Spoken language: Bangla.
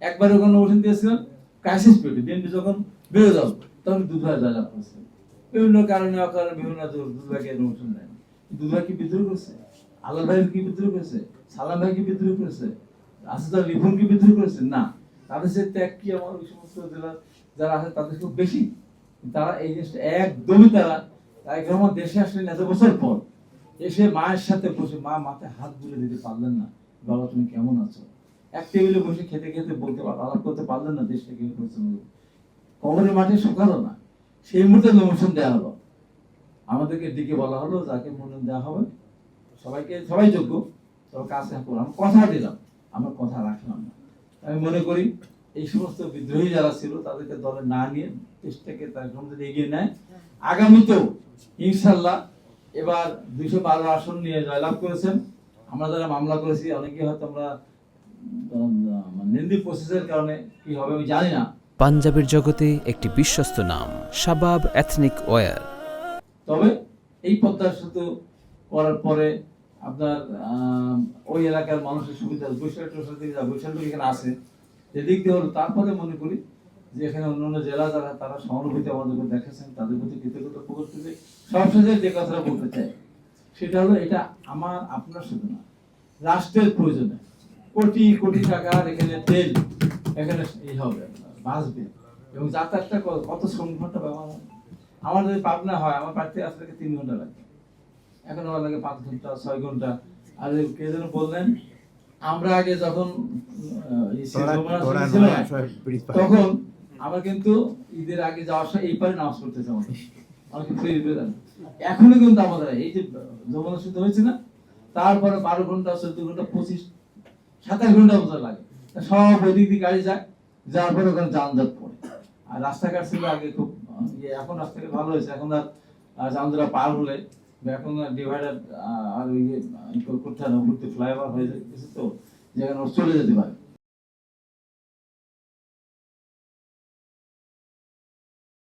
একবার ওখানে ওষুধ দিয়েছিলাম ক্রাইসিস পিরিয়ডে, বিএনপি যখন বেড়ে যাও তখন দুধভাই জয়লাভ করেছে। বিভিন্ন কারণে অকারণে বিভিন্ন দুধভাইকে ওষুধ দেয় না। দুধভাই কি বিদ্রোহ করেছে? আলাল ভাই কি বিদ্রোহ করেছে? সালাম ভাই কি বিদ্রোহ করেছে? আসিফ রিফন কি বিদ্রোহ করেছে? না। তাদের সে ত্যাগ কি আমার ওই সমস্ত জেলার যারা আছে তাদের খুব বেশি। তারা এই জিনিসটা একদমই তারা আমার দেশে আসলেন এত বছর পর, এসে মায়ের সাথে বসে মা মাথায় হাত বুলে দিতে পারলেন না, বাবা তুমি কেমন আছো, এক টেবিলে বসে খেতে খেতে বলতে আলাপ করতে পারলেন না দেশটা কি করছে, কবরের মাঠে শোকালো না। সেই মুহূর্তে নমিনেশন দেওয়া হলো, আমাদেরকে ডেকে বলা হলো যাকে মনোনয়ন দেওয়া হবে সবাইকে, সবাই যোগ্য, তবে কাজ করলাম, কথা দিলাম, আমার কথা রাখলাম না। আমি মনে করি এই সমস্ত বিদ্রোহী যারা ছিল তাদেরকে দলে না নিয়ে দেশটাকে তার যদি এগিয়ে নেয়, আগামীতেও ইনশাল্লাহ এবার 212 আসন নিয়ে জয়লাভ করেছেন। আমরা যারা মামলা করেছি অনেকে হয়তো আমরা নিন্দি প্রসেসের কারণে কি হবে আমি জানি না। পাঞ্জাবের জগতে একটি বিশ্বস্ত নাম শাবাব এথনিক ওয়্যার। তবে এই পদ্মা সেতু করার পরে আপনার ওই এলাকার মানুষের সুবিধা বৈশাখ এখানে আছে এদিক দিয়ে হলো, তারপরে মনে করি যে এখানে অন্যান্য জেলা যারা তারা সহানুভূতি আমাদের দেখেছেন, তাদের প্রতি কৃতজ্ঞতা প্রকাশ করতে। সবশেষে যে কথাটা বলতে চাই সেটা হলো এটা আমার আপনার শুধু না, রাষ্ট্রের প্রয়োজনে কোটি কোটি টাকার এখানে তেল এখানে এই হবে বাঁচবে, এবং যাতায়াতটা কত শ্রম ঘন্টা ব্যবহার হবে। আমার যদি পাবনা হয় আমার বাড়িতে আসতে 3 ঘন্টা লাগে, এখন আমার লাগে 5 ঘন্টা 6 ঘন্টা। আর কে যেন বললেন আমরা আগে যখন তখন আমরা কিন্তু ঈদের আগে যাওয়ার সময় এই পারে নামাজ পড়তেছে আমাদের এখনো কিন্তু আমাদের এই যে যমুনা সেতু হয়েছে না, তারপরে 12 ঘন্টা 14 ঘন্টা 25 27 ঘন্টা মতো লাগে, সব ওইদিক দিয়ে গাড়ি যায়, যার পরে ওখানে যানজট পড়ে। আর রাস্তাঘাট ছিল আগে খুব এখন রাস্তাঘাট ভালো হয়েছে, এখন আর যানজট পার হলে এখন ডিভাইডার আর ওই করতে হবে, ফ্লাইওভার হয়ে যাচ্ছে তো যেখানে চলে যেতে পারে।